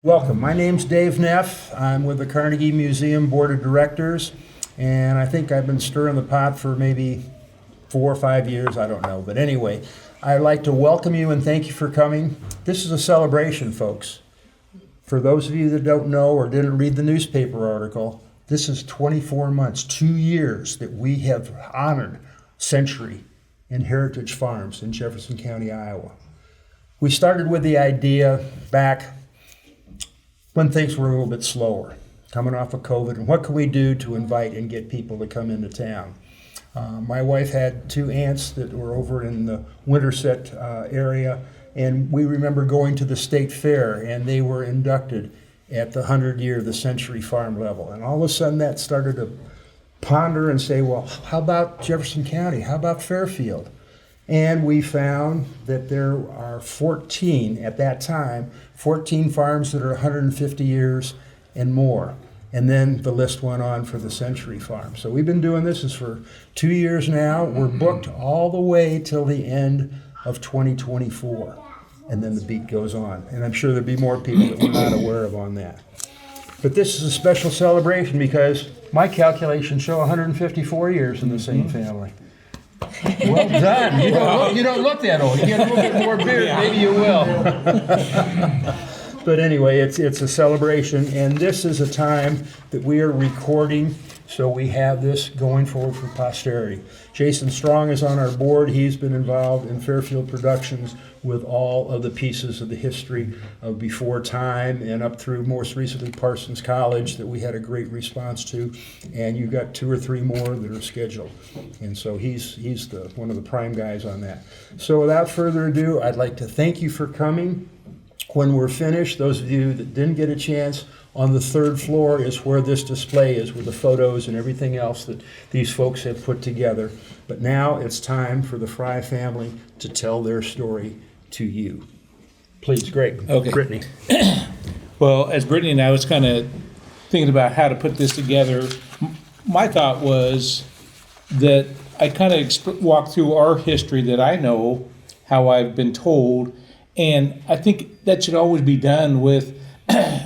Welcome. My name's Dave Neff. I'm with the Carnegie Museum Board of Directors, and I think I've been stirring the pot for maybe 4 or 5 years. I don't know. But anyway, I'd like to welcome you and thank you for coming. This is a celebration, folks. For those of you that don't know or didn't read the newspaper article, this is 24 months, 2 years that we have honored Century and Heritage Farms in Jefferson County, Iowa. We started with the idea back when things were a little bit slower, coming off of COVID, and what can we do to invite and get people to come into town? My wife had 2 aunts that were over in the Winterset area, and we remember going to the state fair, and they were inducted at the 100-year of the Century Farm level. And all of a sudden that started to ponder and say, well, how about Jefferson County? How about Fairfield? And we found that there are 14, at that time, 14 farms that are 150 years and more. And then the list went on for the Century Farm. So we've been doing this for 2 years now. We're booked all the way till the end of 2024. And then the beat goes on. And I'm sure there'll be more people that we're not aware of on that. But this is a special celebration because my calculations show 154 years in the same family. Well done. You don't look that old. You get a little bit more beard, maybe you will. But anyway, it's a celebration, and this is a time that we are recording, so we have this going forward for posterity. Jason Strong is on our board. He's been involved in Fairfield Productions with all of the pieces of the history of before time and up through most recently Parsons College that we had a great response to, and you've got 2 or 3 more that are scheduled. And so he's one of the prime guys on that. So without further ado, I'd like to thank you for coming. When we're finished, those of you that didn't get a chance, on the 3rd floor is where this display is with the photos and everything else that these folks have put together. But now it's time for the Fry family to tell their story to you. Please, Greg. Okay. Brittany. Well, as Brittany and I was kind of thinking about how to put this together, my thought was that I kind of walk through our history that I know, how I've been told, and I think that should always be done with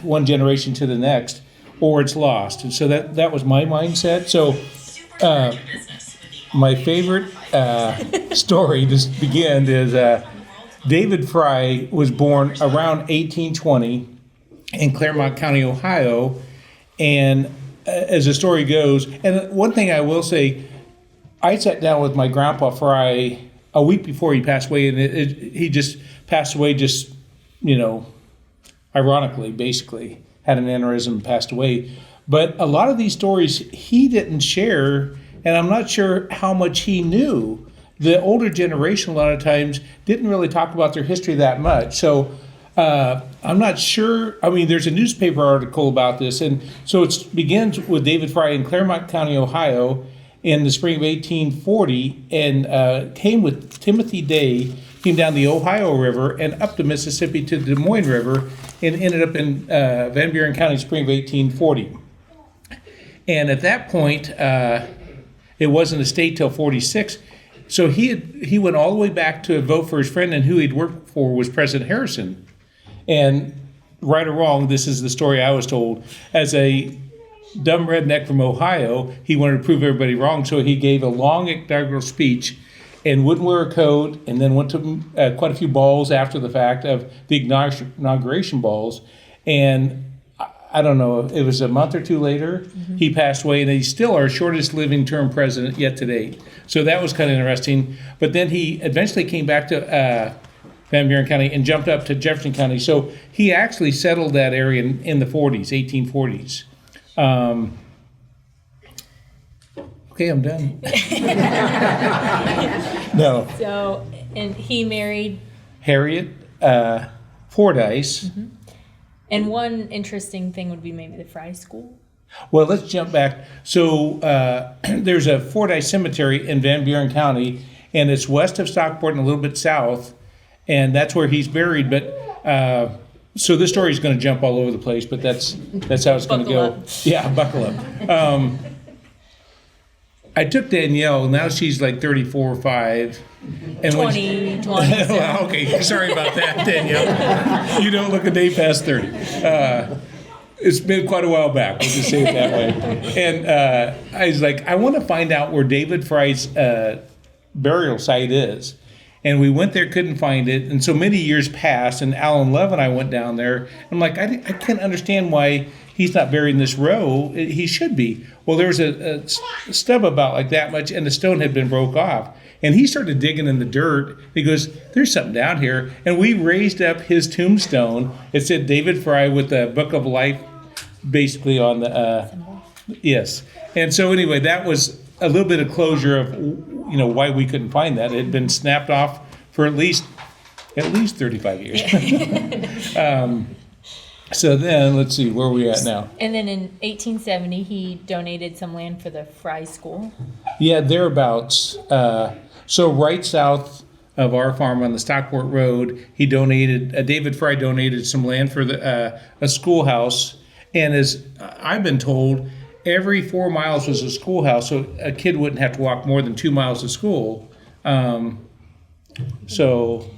one generation to the next, or it's lost. And so that was my mindset. So my favorite story to begin is David Fry was born around 1820 in Claremont County, Ohio. And as the story goes, and one thing I will say, I sat down with my grandpa Fry a week before he passed away, and he just passed away ironically, basically, had an aneurysm and passed away. But a lot of these stories he didn't share, and I'm not sure how much he knew. The older generation, a lot of times, didn't really talk about their history that much. So I'm not sure. I mean, there's a newspaper article about this, and so it begins with David Fry in Claremont County, Ohio, in the spring of 1840, and came with Timothy Day, came down the Ohio River and up the Mississippi to the Des Moines River, and ended up in Van Buren County, spring of 1840. And at that point, it wasn't a state till 46. So he went all the way back to vote for his friend, and who he'd worked for was President Harrison. And right or wrong, this is the story I was told. As a dumb redneck from Ohio, he wanted to prove everybody wrong, so he gave a long inaugural speech and wouldn't wear a coat, and then went to quite a few balls after the fact of the inauguration balls. And I don't know, it was a month or 2 later, he passed away, and he's still our shortest living term president yet to date. So that was kind of interesting. But then he eventually came back to Van Buren County and jumped up to Jefferson County. So he actually settled that area in the 40s, 1840s. Okay, I'm done. No. So, and he married Harriet Fordyce. Mm-hmm. And one interesting thing would be maybe the Fry School. Well, let's jump back. So there's a Fordyce Cemetery in Van Buren County, and it's west of Stockport and a little bit south, and that's where he's buried. But so this story is going to jump all over the place, but that's how it's going to go. Buckle up. Yeah, buckle up. I took Danielle. Now she's like 34 or 5. And 20. Well, okay, sorry about that, Danielle. You don't look a day past 30. It's been quite a while back, we'll just say it that way. And I was like, I want to find out where David Fry's burial site is. And we went there, couldn't find it. And so many years passed, and Alan Love and I went down there. I'm like, I can't understand why he's not buried in this row. He should be. Well, there was a stub about like that much, and the stone had been broke off. And he started digging in the dirt. He goes, there's something down here. And we raised up his tombstone. It said David Fry with the Book of Life basically on the, yes. And so anyway, that was a little bit of closure of, why we couldn't find that. It had been snapped off for at least 35 years. So then, let's see, where are we at now? And then in 1870, he donated some land for the Fry School. Yeah, thereabouts. So right south of our farm on the Stockport Road, he donated, David Fry donated some land for a schoolhouse. And as I've been told, every 4 miles was a schoolhouse, so a kid wouldn't have to walk more than 2 miles to school. So...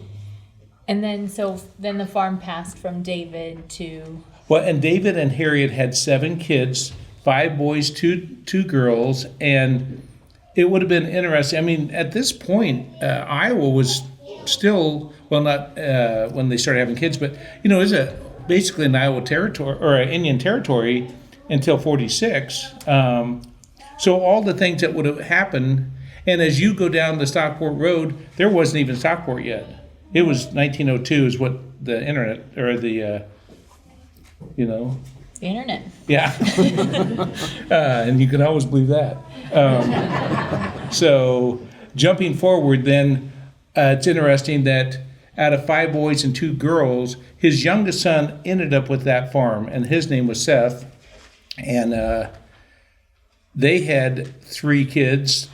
And then, then the farm passed from David to... Well, and David and Harriet had 7 kids, 5 boys, two girls, and it would have been interesting. I mean, at this point, Iowa was still, well, not when they started having kids, but, it was basically an Iowa territory, or an Indian territory until 46. So all the things that would have happened, and as you go down the Stockport Road, there wasn't even Stockport yet. It was 1902 is what the internet, or the, The internet. Yeah. And you can always believe that. So jumping forward then, it's interesting that out of 5 boys and 2 girls, his youngest son ended up with that farm, and his name was Seth. And they had 3 kids.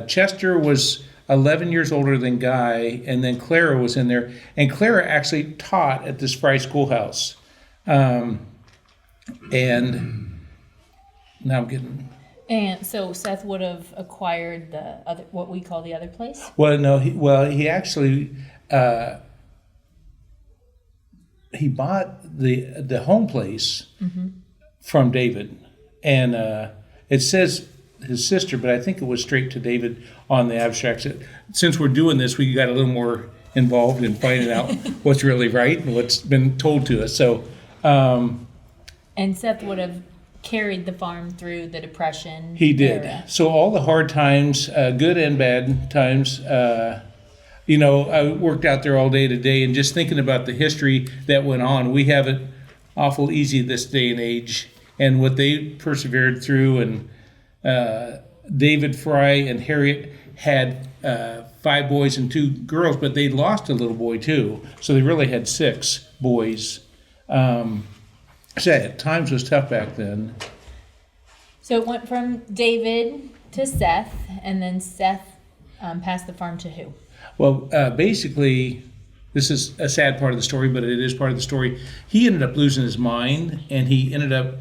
Chester was 11 years older than Guy, and then Clara was in there. And Clara actually taught at this Fry schoolhouse. And now I'm getting... And so Seth would have acquired the other, what we call the other place? Well, no, he actually... he bought the home place from David. And it says his sister, but I think it was straight to David on the abstract. Since we're doing this, we got a little more involved in finding out what's really right and what's been told to us. So, and Seth would have carried the farm through the Depression. He did. Era. So all the hard times, good and bad times. I worked out there all day today, and just thinking about the history that went on, we have it awful easy this day and age, and what they persevered through. And David Fry and Harriet had 5 boys and 2 girls, but they lost a little boy too. So they really had 6 boys. So at times was tough back then. So it went from David to Seth, and then Seth passed the farm to who? Well, basically, this is a sad part of the story, but it is part of the story. He ended up losing his mind, and he ended up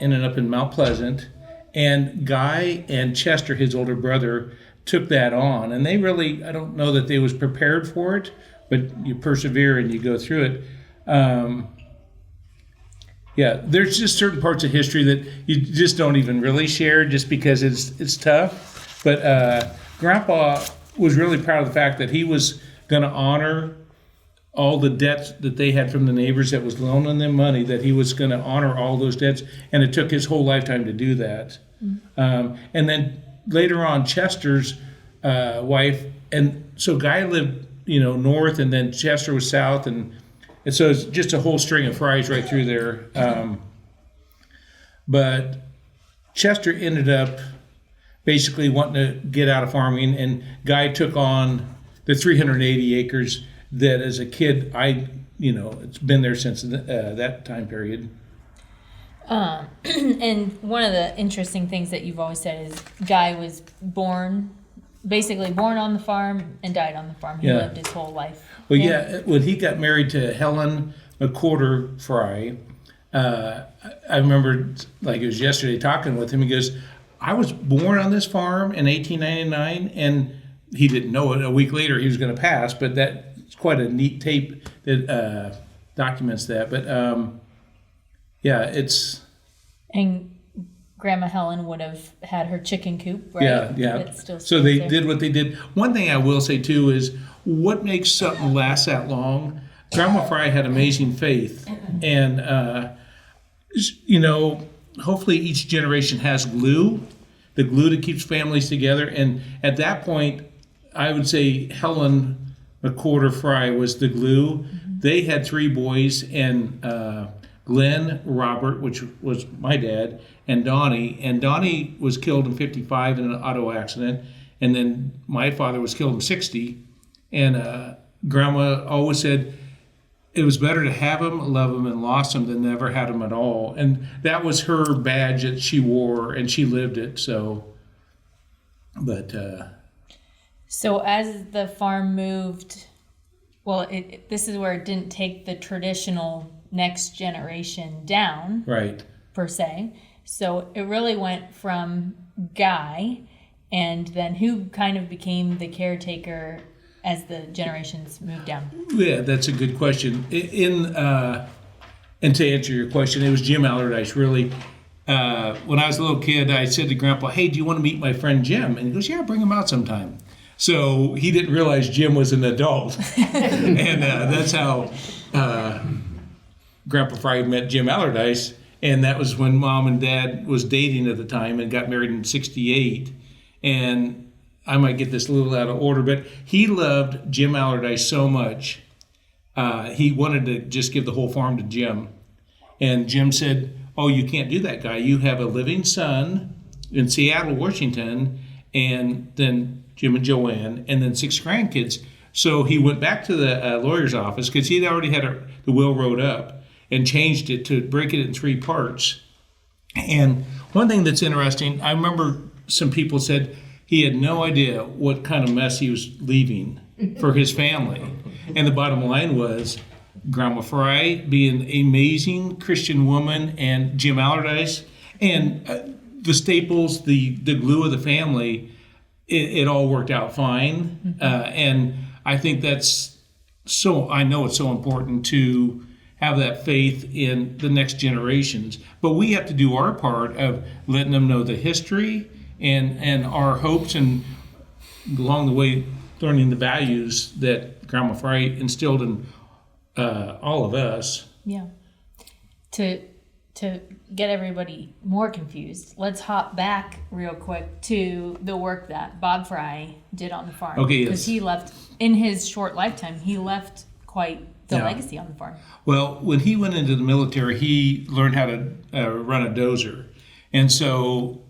in Mount Pleasant. And Guy and Chester, his older brother, took that on. And they really, I don't know that they was prepared for it, but you persevere and you go through it. Yeah, there's just certain parts of history that you just don't even really share just because it's tough. But Grandpa was really proud of the fact that he was going to honor all the debts that they had from the neighbors that was loaning them money, that he was going to honor all those debts, and it took his whole lifetime to do that. And then later on, Chester's wife, and so Guy lived, north, and then Chester was south, and so it's just a whole string of Fries right through there. But Chester ended up basically wanting to get out of farming, and Guy took on the 380 acres that as a kid, it's been there since that time period. And one of the interesting things that you've always said is Guy was basically born on the farm and died on the farm. He lived his whole life. Well, when he got married to Helen McWhorter Fry, I remember, like it was yesterday, talking with him. He goes, I was born on this farm in 1899, and he didn't know it. A week later, he was going to pass, but that's quite a neat tape that documents that. But yeah, it's... And Grandma Helen would have had her chicken coop, right? Yeah. It still So stays they there. did what they did. One thing I will say too is what makes something last that long. Grandma Fry had amazing faith, and hopefully each generation has glue, the glue that keeps families together. And at that point, I would say Helen McWhorter Fry was the glue. Mm-hmm. They had 3 boys, and Glenn, Robert, which was my dad, and Donnie. And Donnie was killed in 55 in an auto accident. And then my father was killed in 60. And Grandma always said it was better to have him, love him, and lost him than never had him at all. And that was her badge that she wore, and she lived it. So, but... So as the farm moved, well, this is where it didn't take the traditional next generation down, right, per se. So it really went from Guy, and then who kind of became the caretaker as the generations moved down? Yeah, that's a good question. And to answer your question, it was Jim Allardyce, really. When I was a little kid, I said to Grandpa, "Hey, do you want to meet my friend Jim?" And he goes, "Yeah, bring him out sometime." So he didn't realize Jim was an adult. And that's how Grandpa Fry met Jim Allardyce. And that was when Mom and Dad was dating at the time and got married in 68. And I might get this a little out of order, but he loved Jim Allardyce so much, he wanted to just give the whole farm to Jim. And Jim said, "Oh, you can't do that, Guy. You have a living son in Seattle, Washington, and then Jim and Joanne, and then 6 grandkids." So he went back to the lawyer's office because he'd already had the will wrote up and changed it to break it in 3 parts. And one thing that's interesting, I remember some people said he had no idea what kind of mess he was leaving for his family. And the bottom line was Grandma Fry being an amazing Christian woman, and Jim Allardyce, and the staples, the glue of the family. It all worked out fine. Mm-hmm. And I think that's I know it's so important to have that faith in the next generations. But we have to do our part of letting them know the history and our hopes, and along the way learning the values that Grandma Fry instilled in all of us. Yeah. To get everybody more confused, let's hop back real quick to the work that Bob Fry did on the farm. Okay, yes. Because he left, in his short lifetime, he left quite the legacy on the farm. Well, when he went into the military, he learned how to run a dozer. And so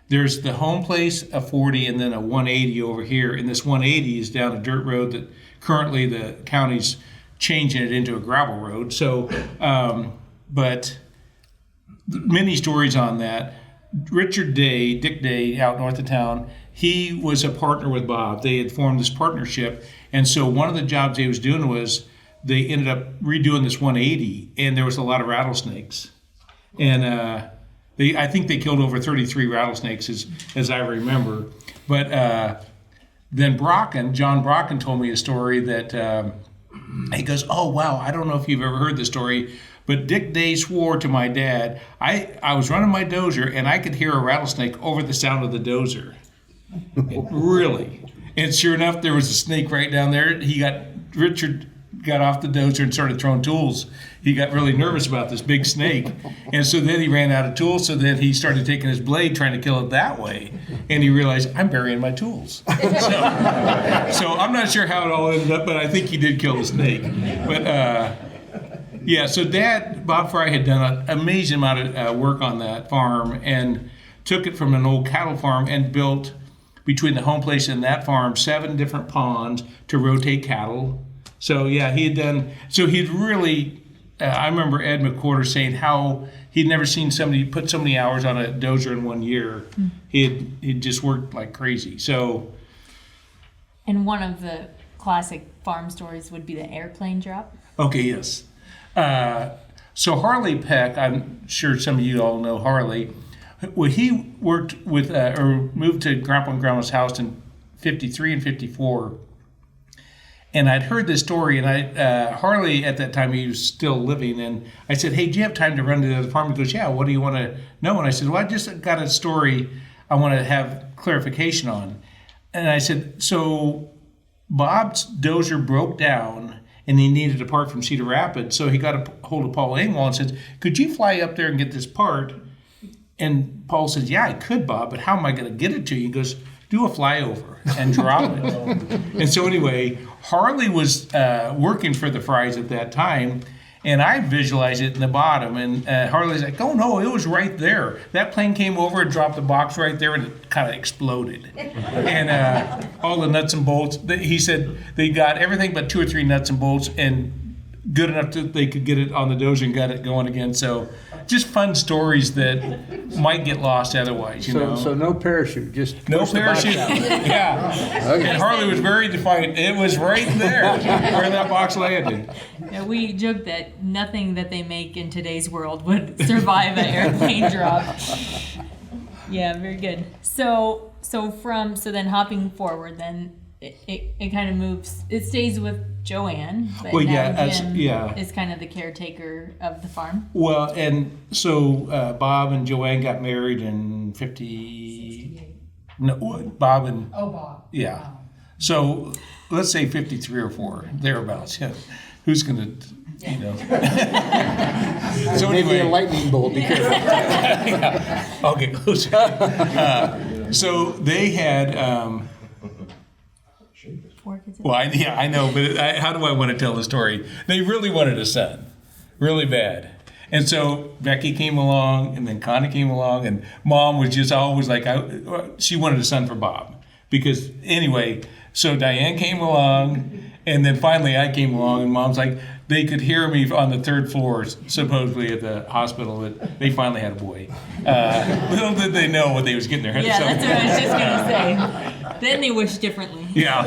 there's the home place, a 40, and then a 180 over here. And this 180 is down a dirt road that currently the county's changing it into a gravel road. So, but many stories on that. Richard Day, Dick Day, out north of town, he was a partner with Bob. They had formed this partnership. And so one of the jobs they was doing was they ended up redoing this 180, and there was a lot of rattlesnakes. And I think they killed over 33 rattlesnakes, as I remember. But then John Brocken told me a story that he goes, "Oh, wow, I don't know if you've ever heard this story, but Dick Day swore to my dad, I was running my dozer, and I could hear a rattlesnake over the sound of the dozer." Really. And sure enough, there was a snake right down there. Richard got off the dozer and started throwing tools. He got really nervous about this big snake. And so then he ran out of tools. So then he started taking his blade, trying to kill it that way. And he realized, I'm burying my tools. So I'm not sure how it all ended up, but I think he did kill the snake. But yeah, so Bob Fry had done an amazing amount of work on that farm and took it from an old cattle farm and built, between the home place and that farm, 7 different ponds to rotate cattle. So yeah, he'd really, I remember Ed McWhorter saying how he'd never seen somebody put so many hours on a dozer in 1 year. He'd just worked like crazy. So. And one of the classic farm stories would be the airplane drop. Okay, yes. So Harley Peck, I'm sure some of you all know Harley, Well, he worked with or moved to Grandpa and Grandma's house in '53 and '54. And I'd heard this story, and Harley at that time, he was still living, and I said, hey, do you have time to run to the farm? He goes, yeah, what do you want to know? And I said, well, I just got a story I want to have clarification on. And I said, so Bob's dozer broke down, and he needed a part from Cedar Rapids, so he got a hold of Paul Engwall and said, could you fly up there and get this part? And Paul said, yeah, I could, Bob, but how am I going to get it to you? He goes, do a flyover and drop it. And so anyway, Harley was working for the Fries at that time, and I visualized it in the bottom. And Harley's like, oh no, it was right there. That plane came over and dropped the box right there, and it kind of exploded. And all the nuts and bolts, he said they got everything but 2 or 3 nuts and bolts, and good enough that they could get it on the dozer and got it going again. So just fun stories that might get lost otherwise, you know. So no parachute, just No push the box parachute. out. Yeah. Okay. And Harley was very defiant. It was right there where that box landed. Yeah, we joke that nothing that they make in today's world would survive an airplane drop. Yeah, very good. So then hopping forward, then it kind of moves. It stays with Joanne, but Well, now yeah, Jim is kind of the caretaker of the farm. Well, and so Bob and Joanne got married in 50. No, Bob and Bob. yeah. Wow. So let's say 53 or 4 thereabouts. Yeah. Who's gonna, you know? So Maybe anyway, a lightning bolt, be careful. yeah, I'll get closer. So they had. Well, I know, but how do I want to tell the story? They really wanted a son, really bad. And so Becky came along, and then Connie came along, and Mom was just always like, she wanted a son for Bob. Because anyway, so Diane came along, and then finally I came along, and Mom's like, they could hear me on the 3rd floor, supposedly at the hospital, that they finally had a boy. Little did they know what they was getting their heads. Yeah, that's what I was just gonna say. Then they wish differently. Yeah,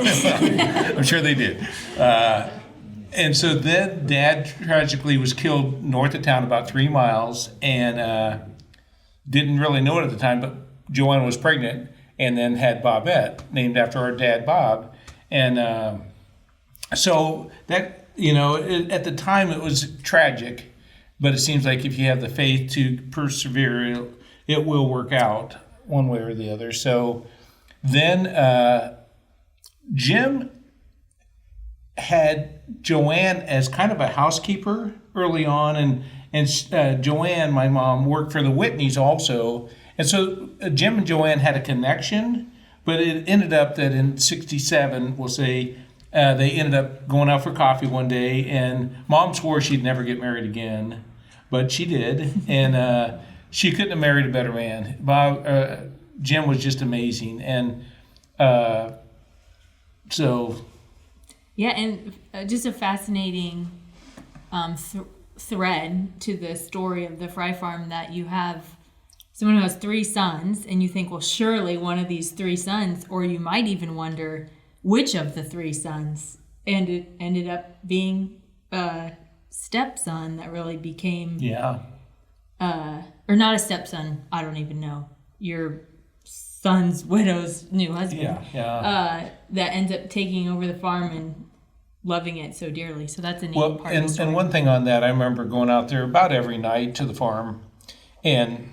I'm sure they did. And so then Dad tragically was killed north of town about 3 miles, and didn't really know it at the time, but Joanne was pregnant and then had Bobette, named after our dad, Bob. And so that, you know, at the time it was tragic, but it seems like if you have the faith to persevere, it will work out one way or the other. So then Jim had Joanne as kind of a housekeeper early on, and Joanne, my mom, worked for the Whitneys also. And so Jim and Joanne had a connection, but it ended up that in '67, we'll say, they ended up going out for coffee one day, and Mom swore she'd never get married again, but she did, and she couldn't have married a better man. Jim was just amazing, and so... Yeah, and just a fascinating thread to the story of the Fry Farm, that you have someone who has 3 sons, and you think, well, surely one of these 3 sons, or you might even wonder which of the 3 sons, and it ended up being a stepson that really became, or not a stepson, I don't even know, your son's widow's new husband, that ends up taking over the farm and loving it so dearly. So that's a neat part of the story. And one thing on that, I remember going out there about every night to the farm, and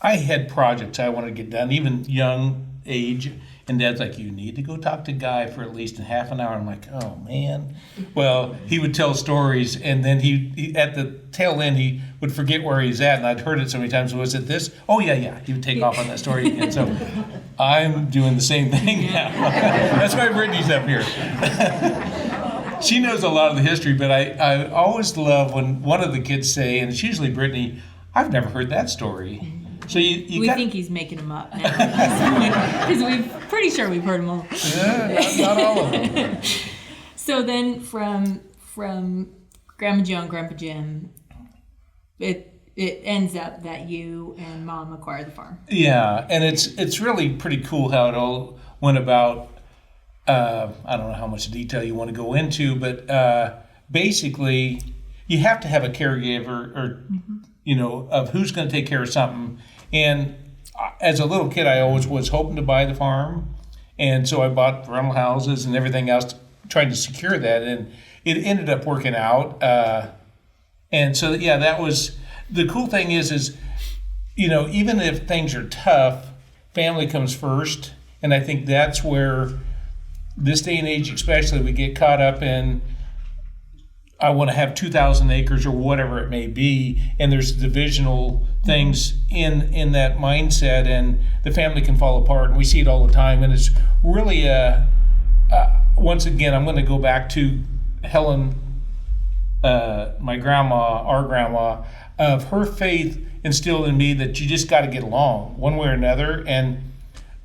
I had projects I wanted to get done, even young age, and Dad's like, you need to go talk to Guy for at least a half an hour. I'm like, oh man. Well, he would tell stories, and then he at the tail end, he would forget where he's at, and I'd heard it so many times. Was it this? Oh yeah. He would take off on that story again. So I'm doing the same thing now. That's why Brittany's up here. She knows a lot of the history, but I always love when one of the kids say, and it's usually Brittany, I've never heard that story. So we think he's making them up now, because we're pretty sure we've heard them all. Yeah, not all of them. So then from Grandma Joe and Grandpa Jim, it ends up that you and Mom acquire the farm. Yeah, and it's really pretty cool how it all went about. I don't know how much detail you want to go into, but basically, you have to have a caregiver, or you know, of who's going to take care of something. And as a little kid, I always was hoping to buy the farm. And so I bought rental houses and everything else, trying to secure that. And it ended up working out. And so, yeah, that was the cool thing is, even if things are tough, family comes first. And I think that's where this day and age, especially, we get caught up in, I want to have 2,000 acres or whatever it may be. And there's divisional things in that mindset, and the family can fall apart. And we see it all the time. And it's really, once again, I'm going to go back to Helen, my grandma, our grandma, of her faith instilled in me that you just got to get along one way or another. And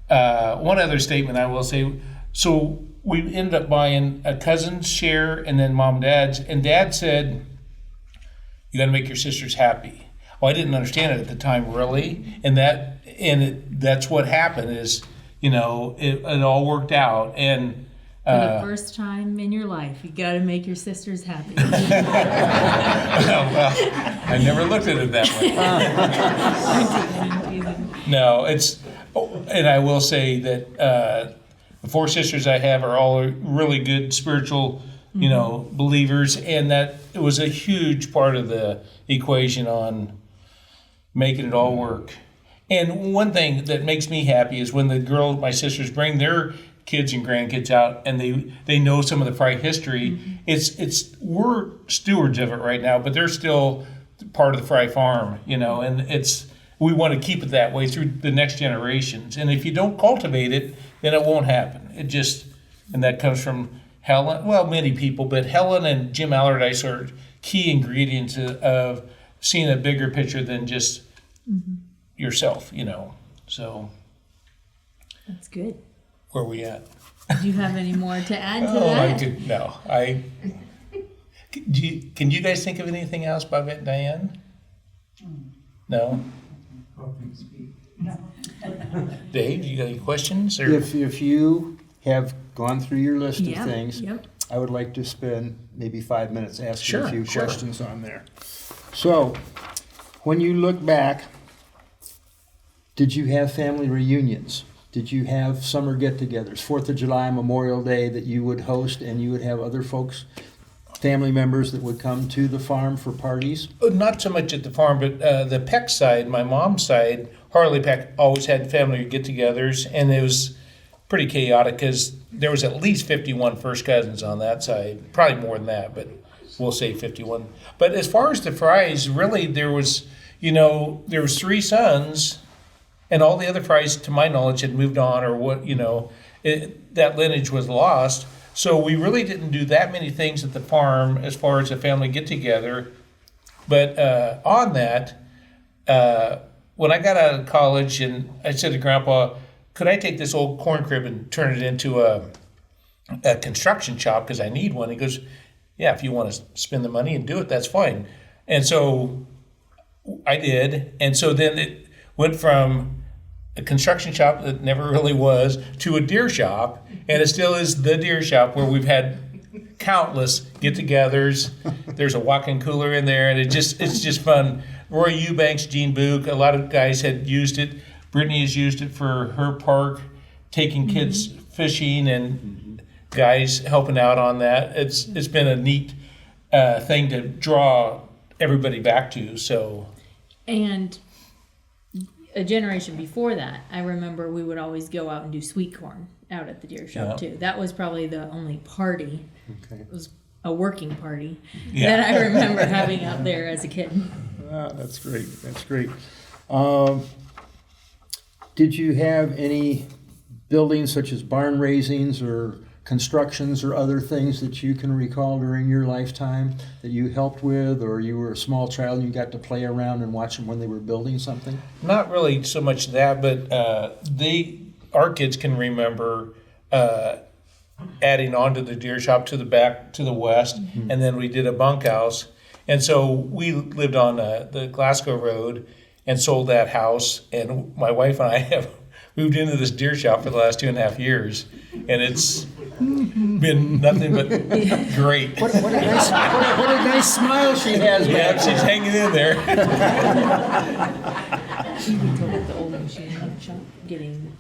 one other statement I will say, so we ended up buying a cousin's share and then mom and dad's, and dad said, you got to make your sisters happy. Well, I didn't understand it at the time, really, and that's what happened is, it all worked out. And For the first time in your life, you got to make your sisters happy. well, I never looked at it that way. No, and I will say that the four sisters I have are all really good spiritual, believers, and that it was a huge part of the equation on making it all work. And one thing that makes me happy is when my sisters bring their kids and grandkids out and they know some of the Fry history. It's we're stewards of it right now, but they're still part of the Fry farm, and we want to keep it that way through the next generations. And if you don't cultivate it, then it won't happen. And that comes from Helen, well, many people, but Helen and Jim Allardyce are key ingredients of seeing a bigger picture than just yourself, so. That's good. Where are we at? Do you have any more to add to that? Can you guys think of anything else, Bobette and Diane? No? Dave, you got any questions? Or? If you have gone through your list of things, Yep. I would like to spend maybe 5 minutes asking a few Sure. questions on there. So, when you look back, did you have family reunions? Did you have summer get-togethers, 4th of July, Memorial Day, that you would host and you would have other folks, family members that would come to the farm for parties? Not so much at the farm, but the Peck side, my mom's side, Harley Peck always had family get-togethers, and it was pretty chaotic because there was at least 51 first cousins on that side, probably more than that, but we'll say 51. But as far as the Frys, really there was 3 sons. And all the other Frys, to my knowledge, had moved on, or that lineage was lost. So we really didn't do that many things at the farm as far as a family get-together. But on that, when I got out of college, and I said to Grandpa, could I take this old corn crib and turn it into a construction shop because I need one? He goes, yeah, if you want to spend the money and do it, that's fine. And so I did. And so then it went from a construction shop that never really was to a deer shop, and it still is the deer shop where we've had countless get-togethers. There's a walk-in cooler in there, and it's just fun. Roy Eubanks, Gene Book, a lot of guys had used it. Brittany has used it for her park, taking kids fishing, and guys helping out on that. It's been a neat thing to draw everybody back to. So, And a generation before that, I remember we would always go out and do sweet corn out at the deer shop too. That was probably the only party. Okay. It was a working party that I remember having out there as a kid. That's great. That's great. Did you have any buildings such as barn raisings or constructions or other things that you can recall during your lifetime that you helped with, or you were a small child and you got to play around and watch them when they were building something? Not really so much that, but our kids can remember adding on to the deer shop to the back, to the west, and then we did a bunkhouse. And so we lived on the Glasgow Road and sold that house, and my wife and I have moved into this deer shop for the last 2.5 years, and it's been nothing but great. What a nice smile she has. Yeah, she's hanging in there. We told the old machine. getting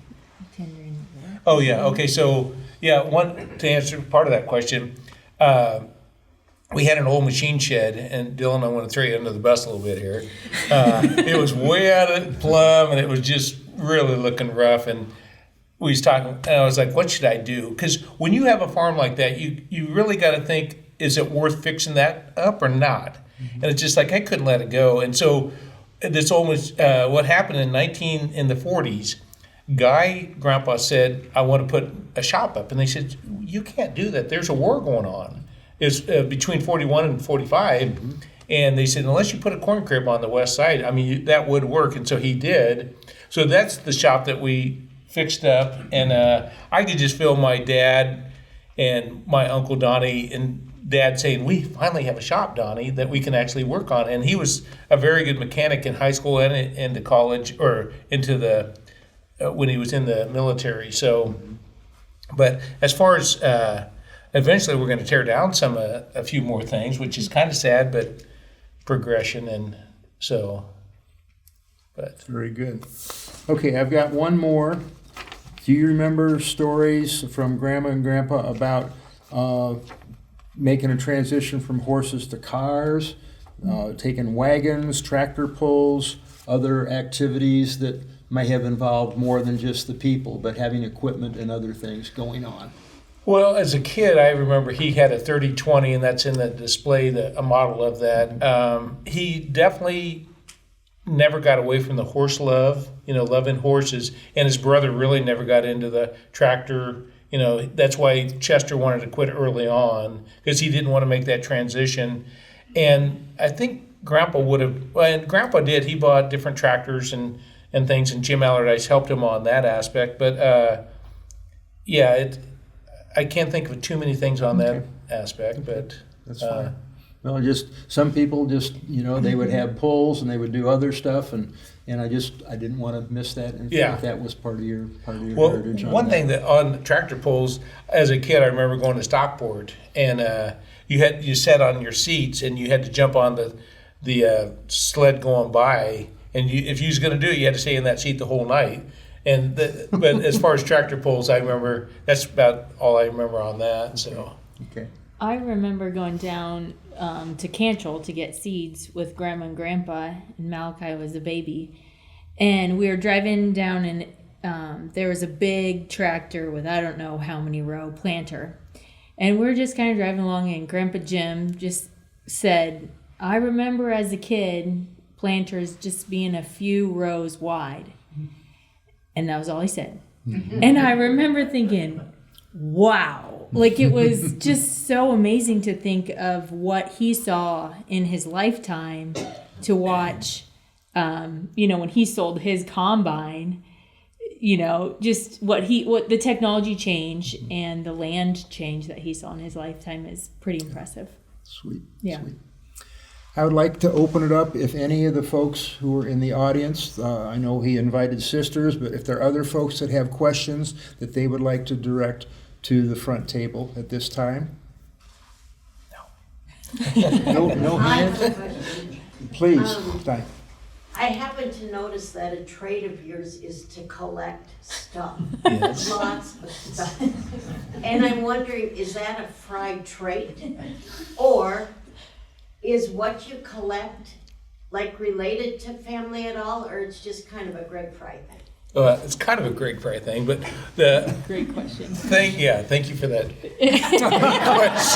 tendering. Oh yeah. Okay. So yeah, to answer part of that question, we had an old machine shed, and Dylan, I want to throw you under the bus a little bit here. It was way out of plumb, and it was just really looking rough. And we was talking, and I was like, "What should I do?" Because when you have a farm like that, you really got to think, is it worth fixing that up or not? And it's just like I couldn't let it go. And so this almost what happened in the 40s. Grandpa said, I want to put a shop up. And they said, you can't do that. There's a war going on. It's between 41 and 45. And they said, unless you put a corn crib on the west side, I mean, that would work. And so he did. So that's the shop that we fixed up. And I could just feel my dad and my Uncle Donnie and Dad saying, we finally have a shop, Donnie, that we can actually work on. And he was a very good mechanic in high school and into college, or into the when he was in the military. So, but as far as eventually we're going to tear down a few more things, which is kind of sad, but progression. And so, but Very good. Okay, I've got one more. Do you remember stories from Grandma and Grandpa about making a transition from horses to cars, taking wagons, tractor pulls, other activities that may have involved more than just the people, but having equipment and other things going on? Well, as a kid, I remember he had a 30-20, and that's in the display, a model of that. He definitely never got away from the horse love, loving horses, and his brother really never got into the tractor. That's why Chester wanted to quit early on, because he didn't want to make that transition. And I think Grandpa would have, and Grandpa did, he bought different tractors and things, and Jim Allardyce helped him on that aspect. But I can't think of too many things on that aspect, but That's fine. Well, just some people they would have pulls and they would do other stuff, and I didn't want to miss that. And Yeah. if that was part of your Well, heritage. one thing that on tractor pulls, as a kid, I remember going to Stockport, and you sat on your seats, and you had to jump on the sled going by, and if you was going to do it, you had to stay in that seat the whole night. But as far as tractor pulls, I remember that's about all I remember on that. So Okay. I remember going down to Cantrell to get seeds with Grandma and Grandpa, and Malachi was a baby. And we were driving down, and there was a big tractor with I don't know how many row planter. And we were just kind of driving along, and Grandpa Jim just said, I remember as a kid, planters just being a few rows wide. And that was all he said. And I remember thinking, wow. Like, it was just so amazing to think of what he saw in his lifetime, to watch, when he sold his combine, just what the technology change and the land change that he saw in his lifetime is pretty impressive. Sweet. Yeah. Sweet. I would like to open it up if any of the folks who are in the audience, I know he invited sisters, but if there are other folks that have questions that they would like to direct to the front table at this time. No I hands? have a question. Please, Di. I happen to notice that a trait of yours is to collect stuff. Yes. Lots of stuff. And I'm wondering, is that a fried trait? Or is what you collect related to family at all, or it's just kind of a Greg Fry thing? it's kind of a Greg Fry thing, but the Great question. thank you for that.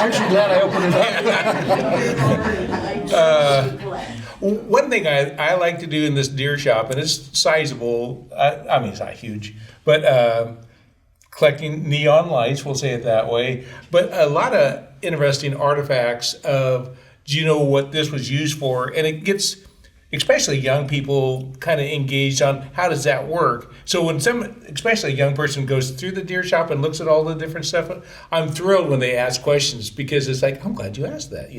Actually, glad I opened it up. One thing I like to do in this deer shop, and it's sizable, I mean, it's not huge, but collecting neon lights, we'll say it that way, but a lot of interesting artifacts of, do you know what this was used for? And it gets, especially young people, kind of engaged on how does that work. So when especially a young person goes through the deer shop and looks at all the different stuff, I'm thrilled when they ask questions, because it's like, I'm glad you asked that,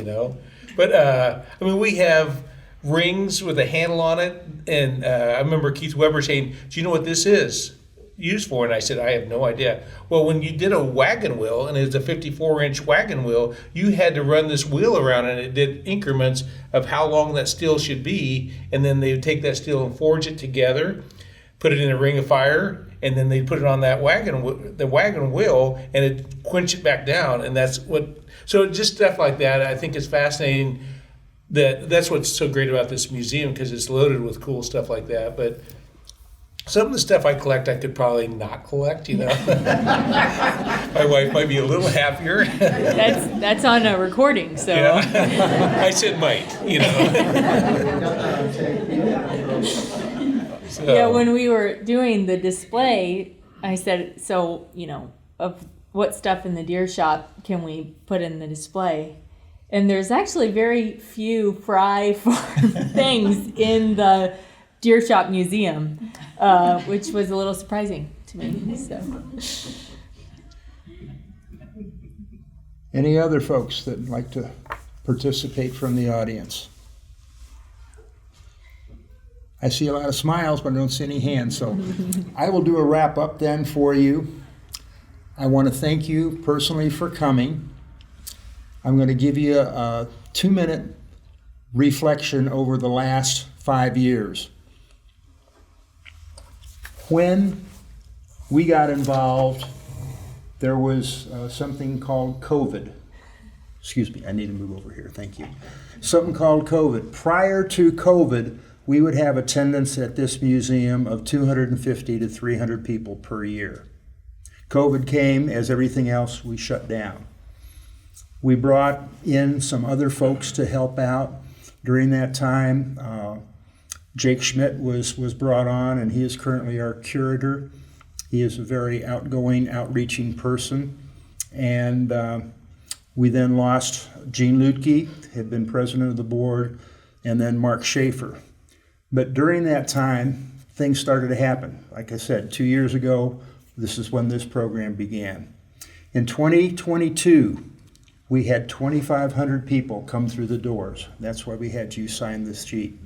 But we have rings with a handle on it, and I remember Keith Weber saying, do you know what this is used for? And I said, I have no idea. Well, when you did a wagon wheel, and it was a 54-inch wagon wheel, you had to run this wheel around, and it did increments of how long that steel should be, and then they would take that steel and forge it together, put it in a ring of fire, and then they put it on that the wagon wheel, and it quench it back down, and that's what. So just stuff like that, I think is fascinating. That's what's so great about this museum, because it's loaded with cool stuff like that. But some of the stuff I collect, I could probably not collect. My wife might be a little happier. That's on a recording, so. Yeah. I said might. So. Yeah, when we were doing the display, I said, so, of what stuff in the deer shop can we put in the display? And there's actually very few fry farm things in the deer shop museum, which was a little surprising to me. So. Any other folks that'd like to participate from the audience? I see a lot of smiles, but I don't see any hands, so I will do a wrap up then for you. I want to thank you personally for coming. I'm going to give you a 2-minute reflection over the last 5 years. When we got involved, there was something called COVID. Excuse me, I need to move over here, thank you. Something called COVID. Prior to COVID, we would have attendance at this museum of 250 to 300 people per year. COVID came, as everything else, we shut down. We brought in some other folks to help out during that time. Jake Schmidt was brought on, and he is currently our curator. He is a very outgoing, outreaching person. And we then lost Gene Lutke, had been president of the board, and then Mark Schaefer. But during that time, things started to happen. Like I said, 2 years ago, this is when this program began. In 2022, we had 2,500 people come through the doors. That's why we had you sign this sheet.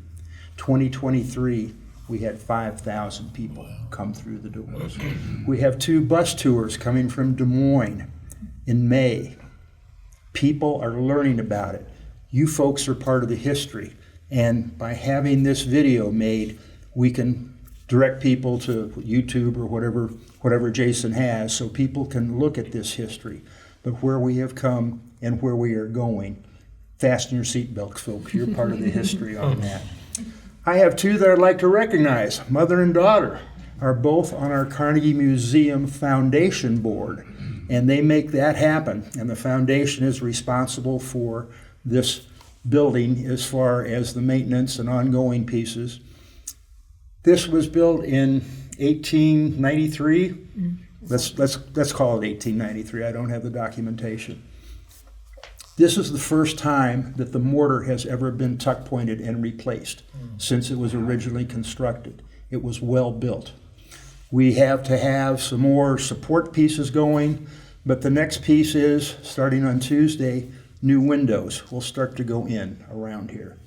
2023, we had 5,000 people come through the doors. We have 2 bus tours coming from Des Moines in May. People are learning about it. You folks are part of the history. And by having this video made, we can direct people to YouTube or whatever Jason has, so people can look at this history, but where we have come and where we are going. Fasten your seatbelts, folks. You're part of the history on that. I have 2 that I'd like to recognize. Mother and daughter are both on our Carnegie Museum Foundation board, and they make that happen. And the foundation is responsible for this building as far as the maintenance and ongoing pieces. This was built in 1893. Let's call it 1893. I don't have the documentation. This is the first time that the mortar has ever been tuck pointed and replaced since it was originally constructed. It was well built. We have to have some more support pieces going, but the next piece is, starting on Tuesday, new windows will start to go in around here.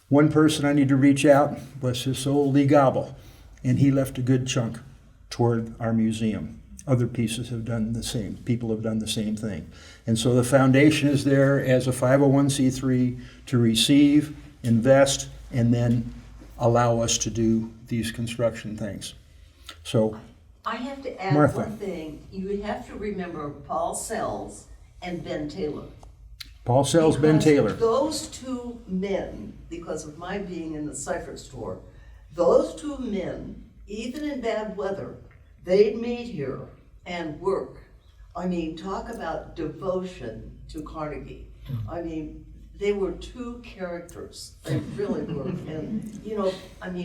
One person I need to reach out was his old Lee Gobble, and he left a good chunk toward our museum. Other pieces have done the same. People have done the same thing. And so the foundation is there as a 501c3 to receive, invest, and then allow us to do these construction things. So, I have to add Martha. one thing. You have to remember Paul Sells and Ben Taylor. Paul Sells, Ben Because Taylor. Those 2 men, because of my being in the cipher store, those 2 men, even in bad weather, they'd meet here and work. I mean, talk about devotion to Carnegie. I mean, they were 2 characters. They really were. And,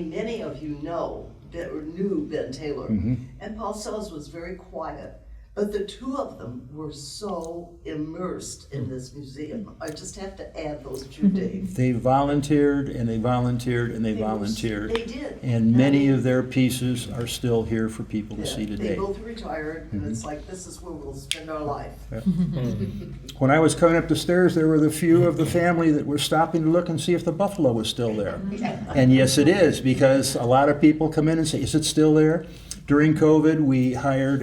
many of you know or knew Ben Taylor. And Paul Sells was very quiet. But the 2 of them were so immersed in this museum. I just have to add those 2 days. They volunteered and they volunteered and they volunteered. They did. And many of their pieces are still here for people to see They today. both retired, and it's like, this is where we'll spend our life. When I was coming up the stairs, there were the few of the family that were stopping to look and see if the buffalo was still there. And yes, it is, because a lot of people come in and say, is it still there? During COVID, we hired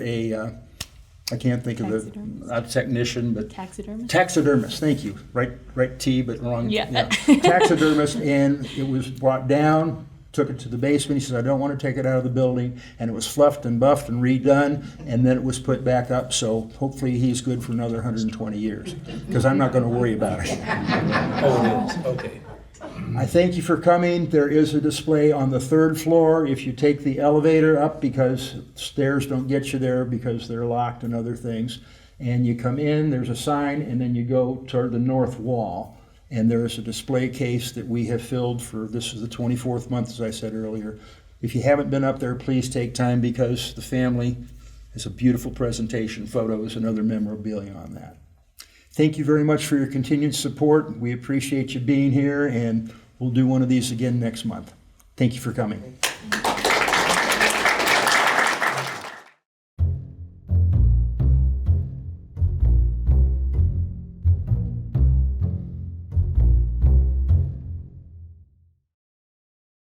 I can't think of the technician, but taxidermist. Thank you. Right T, but wrong. Yeah. Taxidermist, and it was brought down, took it to the basement. He says, I don't want to take it out of the building. And it was fluffed and buffed and redone, and then it was put back up. So hopefully he's good for another 120 years, because I'm not going to worry about it. Oh, it is, okay. I thank you for coming. There is a display on the 3rd floor if you take the elevator up, because stairs don't get you there because they're locked and other things. And you come in, there's a sign, and then you go toward the north wall. And there is a display case that we have filled for, this is the 24th month, as I said earlier. If you haven't been up there, please take time, because the family has a beautiful presentation, photos, and other memorabilia on that. Thank you very much for your continued support. We appreciate you being here, and we'll do one of these again next month. Thank you for coming.